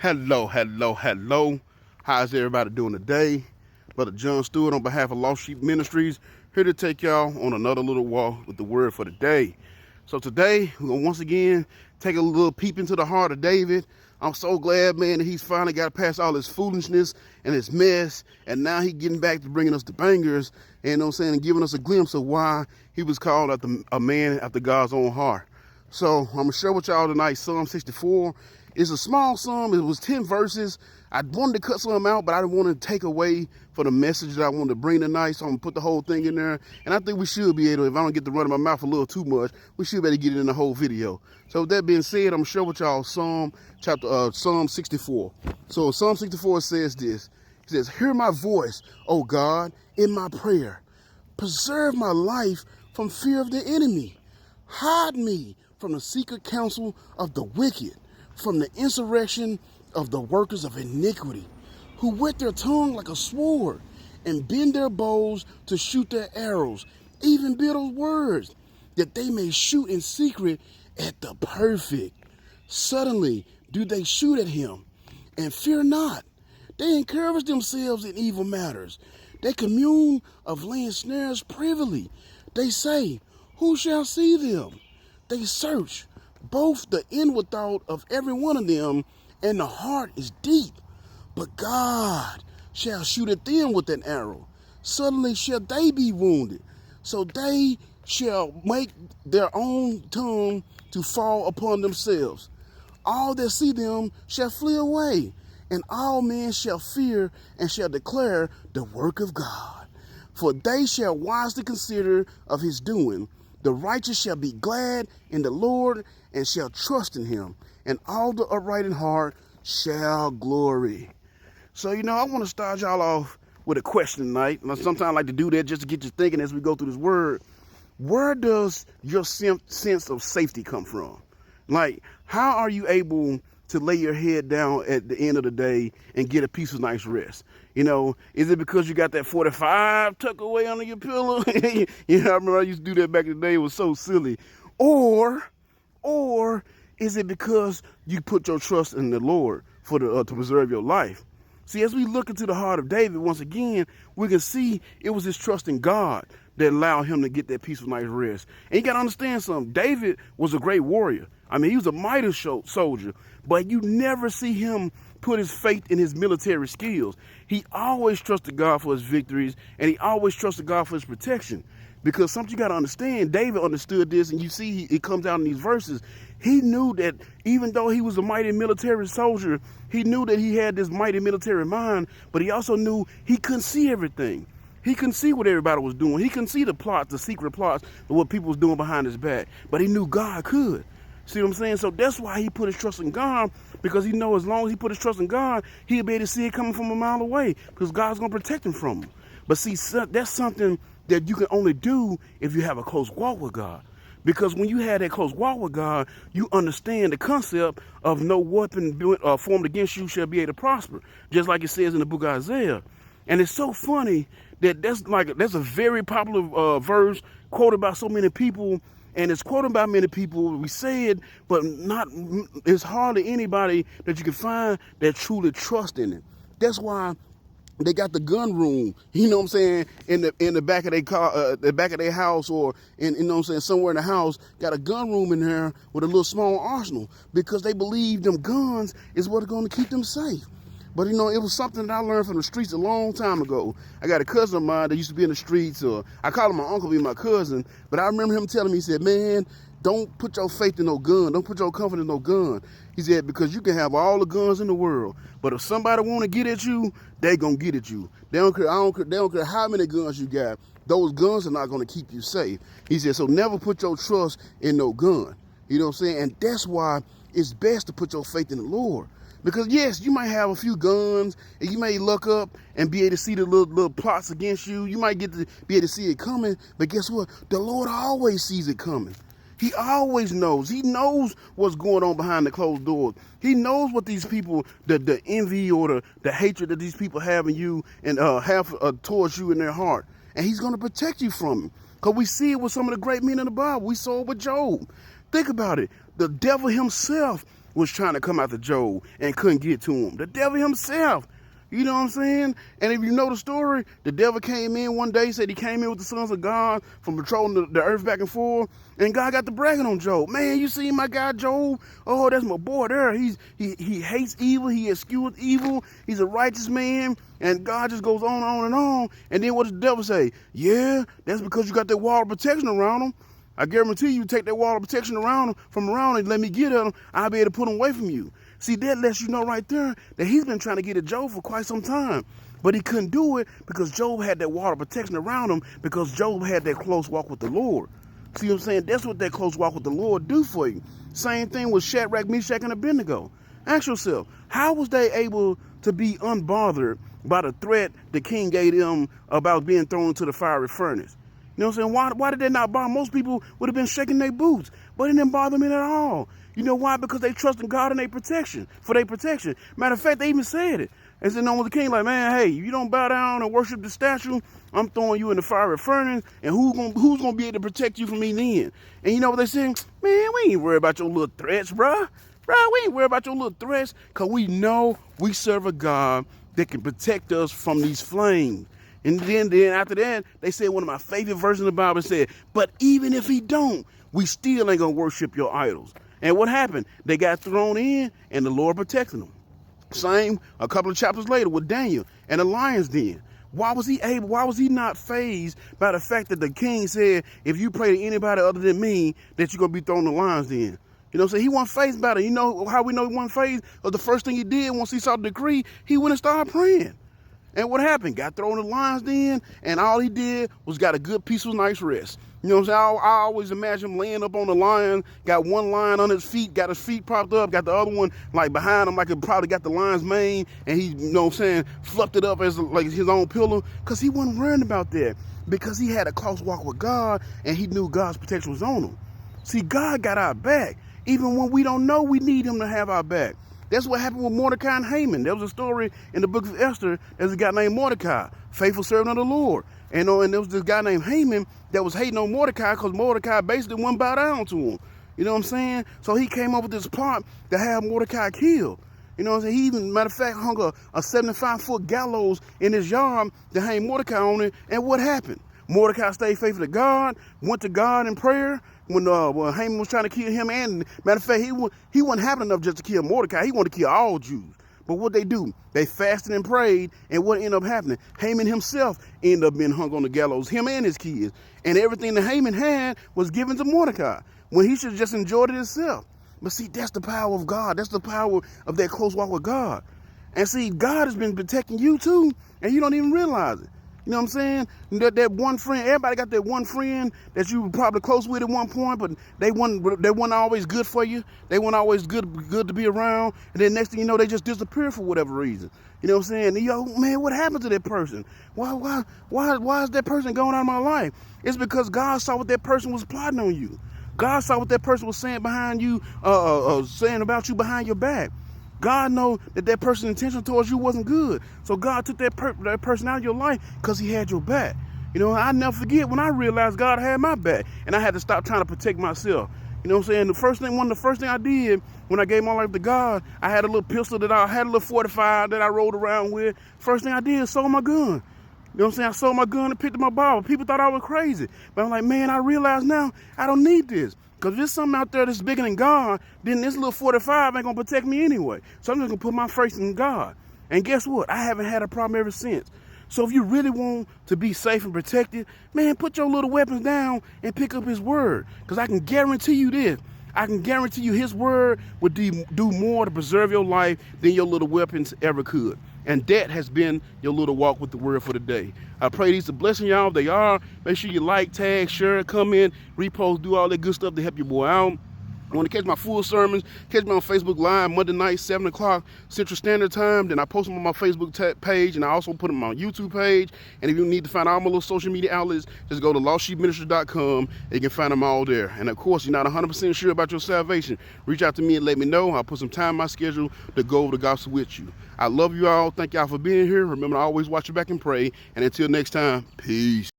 Hello. How's everybody doing today? Brother John Stewart on behalf of Lost Sheep Ministries, here to take y'all on another little walk with the word for the day. So today, we're going to once again take a little peep into the heart of David. I'm so glad, man, that he's finally got past all his foolishness and his mess, and now he's getting back to bringing us the bangers, and you know what I'm saying, and giving us a glimpse of why he was called after a man after God's own heart. So I'm going to share with y'all tonight Psalm 64. It's a small psalm. It was 10 verses. I wanted to cut some out, but I didn't want to take away for the message that I wanted to bring tonight, so I'm going to put the whole thing in there. And I think we should be able, if I don't get to run my mouth a little too much, we should be able to get it in the whole video. So with that being said, I'm going to share with y'all Psalm 64. So Psalm 64 says this. It says, "Hear my voice, O God, in my prayer. Preserve my life from fear of the enemy. Hide me from the secret counsel of the wicked, from the insurrection of the workers of iniquity, who whet their tongue like a sword and bend their bows to shoot their arrows, even bitter words, that they may shoot in secret at the perfect. Suddenly do they shoot at him, and fear not. They encourage themselves in evil matters. They commune of laying snares privily. They say, who shall see them? They search both the inward thought of every one of them, and the heart is deep. But God shall shoot at them with an arrow. Suddenly shall they be wounded. So they shall make their own tongue to fall upon themselves. All that see them shall flee away, and all men shall fear and shall declare the work of God. For they shall wisely consider of his doing. The righteous shall be glad in the Lord and shall trust in him, and all the upright in heart shall glory." So, I want to start y'all off with a question tonight. And sometimes I like to do that just to get you thinking as we go through this word. Where does your sense of safety come from? Like, how are you able to lay your head down at the end of the day and get a peaceful night's rest? Is it because you got that 45 tucked away under your pillow? I remember I used to do that back in the day. It was so silly. Or is it because you put your trust in the Lord for to preserve your life? See, as we look into the heart of David, once again, we can see it was his trust in God that allowed him to get that peaceful night's rest. And you got to understand something. David was a great warrior. I mean, he was a mighty soldier, but you never see him put his faith in his military skills. He always trusted God for his victories, and he always trusted God for his protection. Because something you got to understand, David understood this, and you see it comes out in these verses. He knew that even though he was a mighty military soldier, he knew that he had this mighty military mind, but he also knew he couldn't see everything. He couldn't see what everybody was doing. He couldn't see the plots, the secret plots of what people was doing behind his back, but he knew God could. See what I'm saying? So that's why he put his trust in God, because he knows as long as he put his trust in God, he'll be able to see it coming from a mile away, because God's going to protect him from him. But see, that's something that you can only do if you have a close walk with God. Because when you have that close walk with God, you understand the concept of no weapon formed against you shall be able to prosper, just like it says in the book of Isaiah. And it's so funny that that's a very popular verse quoted by so many people, and it's quoted by many people. We say it, but it's hardly anybody that you can find that truly trusts in it. That's why they got the gun room, in the back of their car, the back of their house, or somewhere in the house, got a gun room in there with a little small arsenal, because they believe them guns is what's going to keep them safe. But it was something that I learned from the streets a long time ago. I got a cousin of mine that used to be in the streets, or I call him my uncle, be my cousin, but I remember him telling me, he said, "Man, don't put your faith in no gun. Don't put your confidence in no gun." He said, because you can have all the guns in the world, but if somebody want to get at you, they gonna get at you. They don't care how many guns you got. Those guns are not gonna keep you safe. He said, so never put your trust in no gun. You know what I'm saying? And that's why it's best to put your faith in the Lord. Because yes, you might have a few guns, and you may look up and be able to see the little plots against you. You might get to be able to see it coming, but guess what? The Lord always sees it coming. He always knows. He knows what's going on behind the closed doors. He knows what these people, the envy or the hatred that these people have in you and have towards you in their heart. And he's going to protect you from it. Because we see it with some of the great men in the Bible. We saw it with Job. Think about it. The devil himself was trying to come after Job and couldn't get to him? The devil himself. You know what I'm saying? And if you know the story, the devil came in one day, said he came in with the sons of God from patrolling the earth back and forth, and God got to bragging on Job. Man, you see my guy Job? Oh, that's my boy there. He hates evil. He eschews evil. He's a righteous man. And God just goes on and on. And then what does the devil say? Yeah, that's because you got that wall of protection around him. I guarantee you take that wall of protection around him, from around and let me get at him, I'll be able to put him away from you. See, that lets you know right there that he's been trying to get at Job for quite some time. But he couldn't do it because Job had that wall of protection around him, because Job had that close walk with the Lord. See what I'm saying? That's what that close walk with the Lord do for you. Same thing with Shadrach, Meshach, and Abednego. Ask yourself, how was they able to be unbothered by the threat the king gave them about being thrown into the fiery furnace? You know what I'm saying? Why did they not bother? Most people would have been shaking their boots, but it didn't bother me at all. You know why? Because they trust in God and their protection, for their protection. Matter of fact, they even said it. And said, no, the king like, man, hey, you don't bow down and worship the statue, I'm throwing you in the fiery furnace, and who's gonna be able to protect you from me then? And you know what they said? Man, we ain't worried about your little threats, bruh. We ain't worried about your little threats, because we know we serve a God that can protect us from these flames. And then after that, they said one of my favorite verses of the Bible said, but even if he don't, we still ain't gonna worship your idols. And what happened? They got thrown in, and the Lord protected them. Same a couple of chapters later with Daniel and the lion's den. Why was he not fazed by the fact that the king said, if you pray to anybody other than me, that you're gonna be thrown in the lion's den? You know what I'm saying? He wasn't fazed by it. You know how we know he wasn't fazed? Because the first thing he did once he saw the decree, he went and started praying. And what happened? Got thrown in the lion's den, and all he did was got a good, peaceful night's rest. You know what I'm saying? I always imagine him laying up on the lion, got one lion on his feet, got his feet propped up, got the other one like behind him, like it probably got the lion's mane, and he, you know what I'm saying, fluffed it up as like his own pillow, because he wasn't worrying about that, because he had a close walk with God, and he knew God's protection was on him. See, God got our back. Even when we don't know we need him to have our back. That's what happened with Mordecai and Haman. There was a story in the book of Esther. There's a guy named Mordecai, faithful servant of the Lord. And there was this guy named Haman that was hating on Mordecai because Mordecai basically wouldn't bow down to him. You know what I'm saying? So he came up with this plot to have Mordecai killed. You know what I'm saying? He even, matter of fact, hung a 75-foot gallows in his yard to hang Mordecai on it. And what happened? Mordecai stayed faithful to God, went to God in prayer when Haman was trying to kill him. And matter of fact, he wasn't having enough just to kill Mordecai. He wanted to kill all Jews. But what they do? They fasted and prayed, and what ended up happening? Haman himself ended up being hung on the gallows, him and his kids. And everything that Haman had was given to Mordecai, when he should have just enjoyed it himself. But see, that's the power of God. That's the power of that close walk with God. And see, God has been protecting you too, and you don't even realize it. You know what I'm saying? That one friend, everybody got that one friend that you were probably close with at one point, but they weren't always good for you. They weren't always good to be around. And then next thing you know, they just disappear for whatever reason. You know what I'm saying? And yo, man, what happened to that person? Why is that person going out of my life? It's because God saw what that person was plotting on you. God saw what that person was saying behind you, saying about you behind your back. God know that person's intention towards you wasn't good. So God took that person out of your life because he had your back. You know, I never forget when I realized God had my back, and I had to stop trying to protect myself. You know what I'm saying? One of the first thing I did when I gave my life to God, I had a little pistol I had a little 45 that I rode around with. First thing I did is sold my gun. You know what I'm saying? I sold my gun and picked up my Bible. People thought I was crazy. But I'm like, man, I realize now I don't need this. Because if there's something out there that's bigger than God, then this little 45 ain't going to protect me anyway. So I'm just going to put my faith in God. And guess what? I haven't had a problem ever since. So if you really want to be safe and protected, man, put your little weapons down and pick up his word. Because I can guarantee you this. I can guarantee you his word would do more to preserve your life than your little weapons ever could. And that has been your little walk with the word for the day. I pray these are blessing y'all. They are. Make sure you like, tag, share, comment, repost, do all that good stuff to help your boy out. I want to catch my full sermons, catch me on Facebook Live Monday night, 7 o'clock Central Standard Time. Then I post them on my Facebook page, and I also put them on my YouTube page. And if you need to find all my little social media outlets, just go to lostsheepministries.com, and you can find them all there. And of course, you're not 100% sure about your salvation, reach out to me and let me know. I'll put some time in my schedule to go over the gospel with you. I love you all. Thank y'all for being here. Remember to always watch your back and pray. And until next time, peace.